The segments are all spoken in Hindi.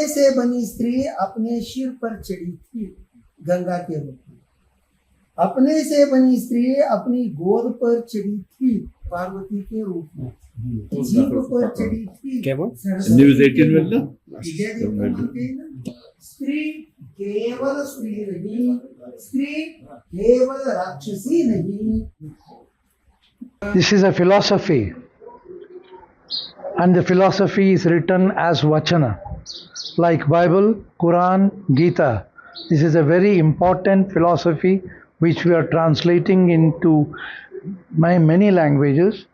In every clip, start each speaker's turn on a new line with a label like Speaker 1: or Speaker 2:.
Speaker 1: अपने से बनी स्त्री अपने सिर पर चढ़ी थी गंगा के रूप में। अपने से बनी स्त्री अपनी गोद पर चढ़ी थी पार्वती के रूप में। जीभ पर चढ़ी थी
Speaker 2: न्यूज 18 में ना
Speaker 1: स्त्री केवल स्त्री नहीं, स्त्री केवल राक्षसी नहीं।
Speaker 3: This is a philosophy, and the philosophy is written as Vachana, like Bible, Quran, Gita. This is a very important philosophy which we are translating into many languages,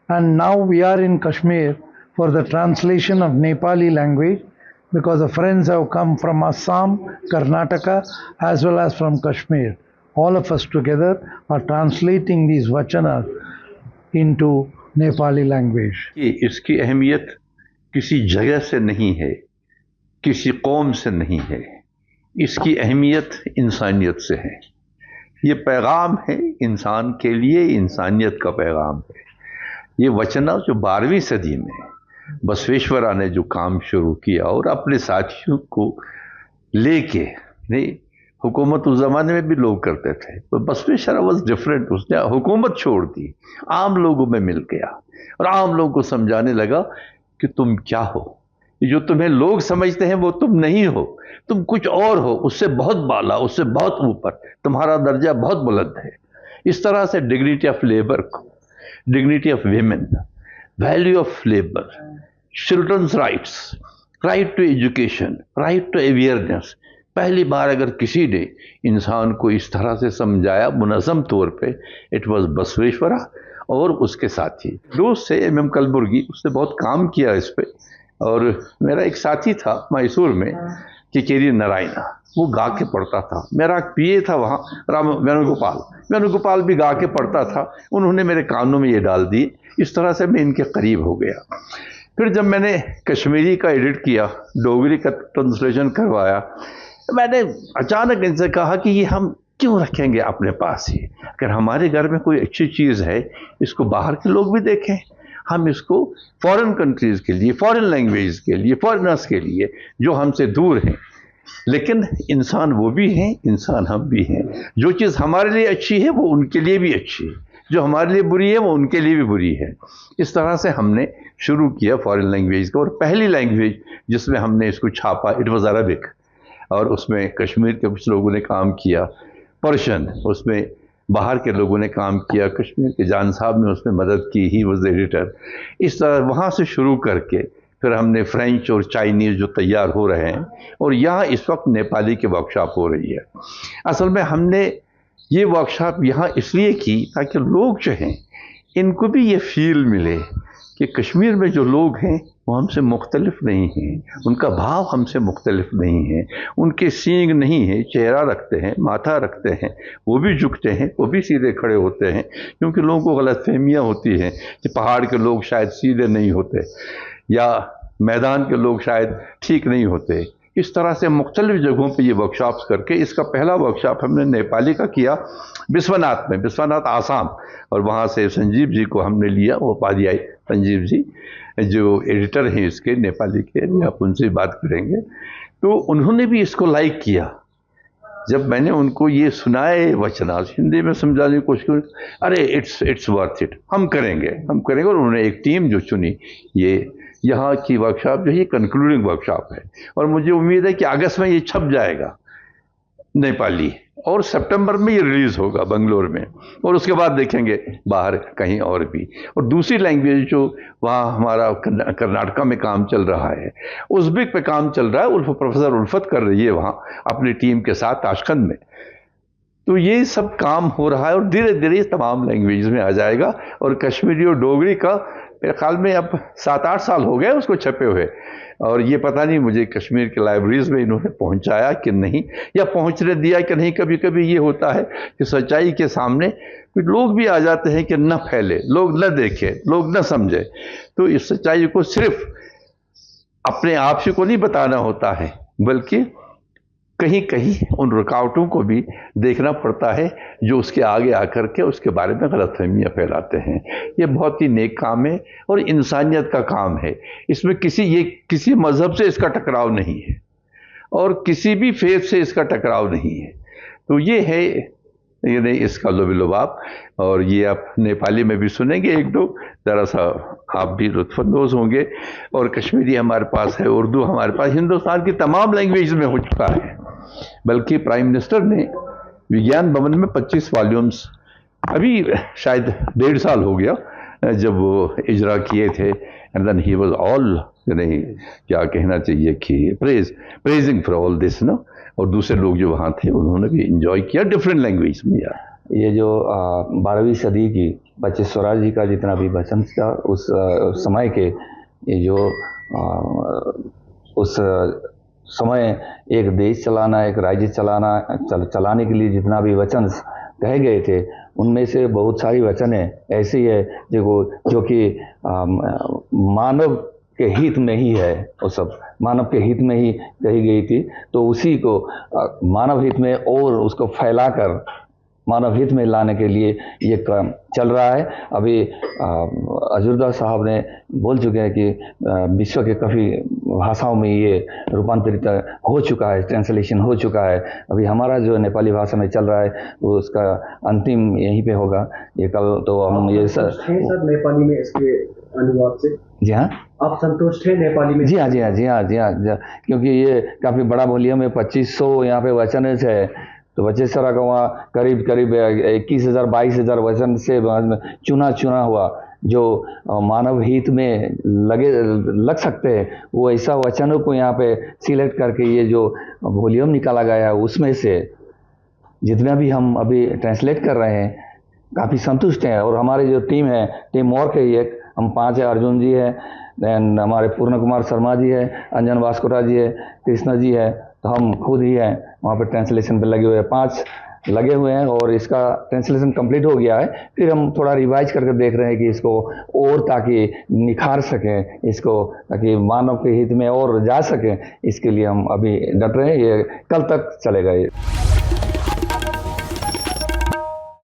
Speaker 3: and now we are in Kashmir for the translation of Nepali language, because the friends have come from Assam, Karnataka, as well as from Kashmir. All of us together are translating these vachanas into Nepali language.
Speaker 2: इसकी अहमियत किसी जगह से नहीं है, किसी कौम से नहीं है, इसकी अहमियत इंसानियत से है। ये पैगाम है इंसान के लिए, इंसानियत का पैगाम है। ये वचना जो 12वीं सदी में बसवेश्वरा ने जो काम शुरू किया और अपने साथियों को लेके, नहीं हुकूमत उस ज़माने में भी लोग करते थे, तो बसवेश्वरा वॉज डिफरेंट। उसने हुकूमत छोड़ दी, आम लोगों में मिल गया और आम लोगों को समझाने लगा कि तुम क्या हो, जो तुम्हें लोग समझते हैं वो तुम नहीं हो, तुम कुछ और हो, उससे बहुत बाला, उससे बहुत ऊपर, तुम्हारा दर्जा बहुत बुलंद है। इस तरह से डिग्निटी ऑफ लेबर को, dignity of women, value of labour, childrens rights, right to education, right to awareness, पहली बार अगर किसी ने इंसान को इस तरह से समझाया मुनज़्ज़म तौर पे, इट वाज बसवेश्वरा और उसके साथी। दोस्त से एम कलबुर्गी, उसने बहुत काम किया इस पे। और मेरा एक साथी था मैसूर में, किकेरी नारायणा, वो गा के पढ़ता था। मेरा पीए था वहाँ, राम वेणुगोपाल भी गा के पढ़ता था। उन्होंने मेरे कानों में ये डाल दी। इस तरह से मैं इनके करीब हो गया। फिर जब मैंने कश्मीरी का एडिट किया, डोगरी का ट्रांसलेशन करवाया, मैंने अचानक इनसे कहा कि ये हम क्यों रखेंगे अपने पास ही? अगर हमारे घर में कोई अच्छी चीज़ है, इसको बाहर के लोग भी देखें। हम इसको फॉरेन कंट्रीज़ के लिए, फॉरेन लैंग्वेज के लिए, फॉरेनर्स के लिए जो हमसे दूर हैं, लेकिन इंसान वो भी हैं, इंसान हम भी हैं। जो चीज़ हमारे लिए अच्छी है वो उनके लिए भी अच्छी है, जो हमारे लिए बुरी है वो उनके लिए भी बुरी है। इस तरह से हमने शुरू किया फॉरेन लैंग्वेज का। और पहली लैंग्वेज जिसमें हमने इसको छापा, इट वॉज अरबिक, और उसमें कश्मीर के कुछ लोगों ने काम किया। पर्शियन, उसमें बाहर के लोगों ने काम किया। कश्मीर के जान साहब ने उसमें मदद की, ही वॉज एडिटर। इस तरह वहाँ से शुरू करके फिर हमने फ्रेंच और चाइनीज़ जो तैयार हो रहे हैं, और यहाँ इस वक्त नेपाली की वर्कशॉप हो रही है। असल में हमने ये वर्कशॉप यहाँ इसलिए की ताकि लोग जो हैं इनको भी ये फील मिले कि कश्मीर में जो लोग हैं वो हमसे मुख्तलिफ नहीं हैं, उनका भाव हमसे मुख्तलिफ नहीं है, उनके सींग नहीं है, चेहरा रखते हैं, माथा रखते हैं, वो भी झुकते हैं, वो भी सीधे खड़े होते हैं। क्योंकि लोगों को गलतफहमियाँ होती हैं कि पहाड़ के लोग शायद सीधे नहीं होते या मैदान के लोग शायद ठीक नहीं होते। इस तरह से मुख्तलिफ जगहों पे ये वर्कशॉप्स करके, इसका पहला वर्कशॉप हमने नेपाली का किया बिस्वनाथ में, बिस्वनाथ आसाम, और वहाँ से संजीव जी को हमने लिया, वो उपाध्याय संजीव जी जो एडिटर हैं इसके नेपाली के, आप उनसे बात करेंगे। तो उन्होंने भी इसको लाइक किया। जब मैंने उनको ये सुनाए वचना हिंदी में समझाने की कोशिश की, अरे इट्स वर्थ इट, हम करेंगे। और उन्होंने एक टीम जो चुनी, ये यहाँ की वर्कशॉप जो है कंक्लूडिंग वर्कशॉप है, और मुझे उम्मीद है कि अगस्त में ये छप जाएगा नेपाली, और सितंबर में ये रिलीज़ होगा बंगलोर में, और उसके बाद देखेंगे बाहर कहीं और भी। और दूसरी लैंग्वेज जो वहाँ हमारा कर्नाटका में काम चल रहा है, उज़्बेक पे काम चल रहा है, प्रोफेसर उल्फत कर रही है वहाँ अपनी टीम के साथ ताशकंद में। तो ये सब काम हो रहा है और धीरे धीरे तमाम लैंग्वेज में आ जाएगा। और कश्मीरी और डोगरी का मेरे ख्याल में अब 7-8 साल हो गए उसको छपे हुए, और ये पता नहीं मुझे कश्मीर के लाइब्रेरीज में इन्होंने पहुंचाया कि नहीं, या पहुंचने दिया कि नहीं। कभी कभी ये होता है कि सच्चाई के सामने लोग भी आ जाते हैं कि न फैले, लोग न देखें, लोग न समझे। तो इस सच्चाई को सिर्फ अपने आप से को नहीं बताना होता है, बल्कि कहीं कहीं उन रुकावटों को भी देखना पड़ता है जो उसके आगे आकर के उसके बारे में गलतफहमियां फैलाते हैं। ये बहुत ही नेक काम है और इंसानियत का काम है। इसमें किसी मजहब से इसका टकराव नहीं है। और किसी भी फेथ से इसका टकराव नहीं है। तो ये है यानी इसका लुभाव। और ये आप नेपाली में भी सुनेंगे एक दो, ज़रा सा आप भी लुत्फ़अंदोज़ होंगे। और कश्मीरी हमारे पास है, उर्दू हमारे पास, हिंदुस्तान की तमाम लैंग्वेज में हो चुका है। बल्कि प्राइम मिनिस्टर ने विज्ञान भवन में 25 वॉल्यूम्स अभी शायद 1.5 साल हो गया जब वो इजरा किए थे। And then he was all यानी क्या कहना चाहिए कि प्रेजिंग फॉर ऑल दिस ना। और दूसरे लोग जो वहाँ थे उन्होंने भी इंजॉय किया डिफरेंट लैंग्वेज में यार।
Speaker 4: ये जो 12वीं सदी की बच्चे स्वराज जी का जितना भी वचन था उस समय के, ये जो उस समय एक देश चलाना, एक राज्य चलाने के लिए जितना भी वचन कहे गए थे, उनमें से बहुत सारी वचन ऐसी है जो कि मानव के हित में ही है। वो सब मानव के हित में ही कही गई थी। तो उसी को मानव हित में और उसको फैलाकर मानव हित में लाने के लिए ये काम चल रहा है। अभी अजूरदास साहब ने बोल चुके हैं कि विश्व के काफ़ी भाषाओं में ये रूपांतरित हो चुका है, ट्रांसलेशन हो चुका है। अभी हमारा जो नेपाली भाषा में चल रहा है वो उसका अंतिम यहीं पे होगा। ये कल तो हम ये
Speaker 5: सर नेपाली में इसके अनुवाद से?
Speaker 4: जी हाँ,
Speaker 5: आप संतुष्ट हैं नेपाली में?
Speaker 4: जी हाँ, क्योंकि ये काफ़ी बड़ा वॉल्यूम है, 2500 यहाँ पे वचन है। तो बच्चे सारा का वहाँ करीब 21,000 22,000 वचन से चुना हुआ जो मानव हित में लग सकते हैं, वो ऐसा वचनों को यहाँ पे सिलेक्ट करके ये जो वॉल्यूम निकाला गया है उसमें से जितना भी हम अभी ट्रांसलेट कर रहे हैं काफ़ी संतुष्ट हैं। और हमारी जो टीम है, टीम वर्क है, एक हम 5 है, अर्जुन जी है, देन हमारे पूर्ण कुमार शर्मा जी है, अंजन भास्करा जी है, कृष्णा जी है, तो हम खुद ही हैं वहाँ पे ट्रांसलेशन पे लगे हुए हैं। 5 लगे हुए हैं और इसका ट्रांसलेशन कंप्लीट हो गया है। फिर हम थोड़ा रिवाइज करके देख रहे हैं कि इसको और ताकि निखार सकें इसको, ताकि मानव के हित में और जा सकें, इसके लिए हम अभी डट रहे हैं। ये कल तक चलेगा ये।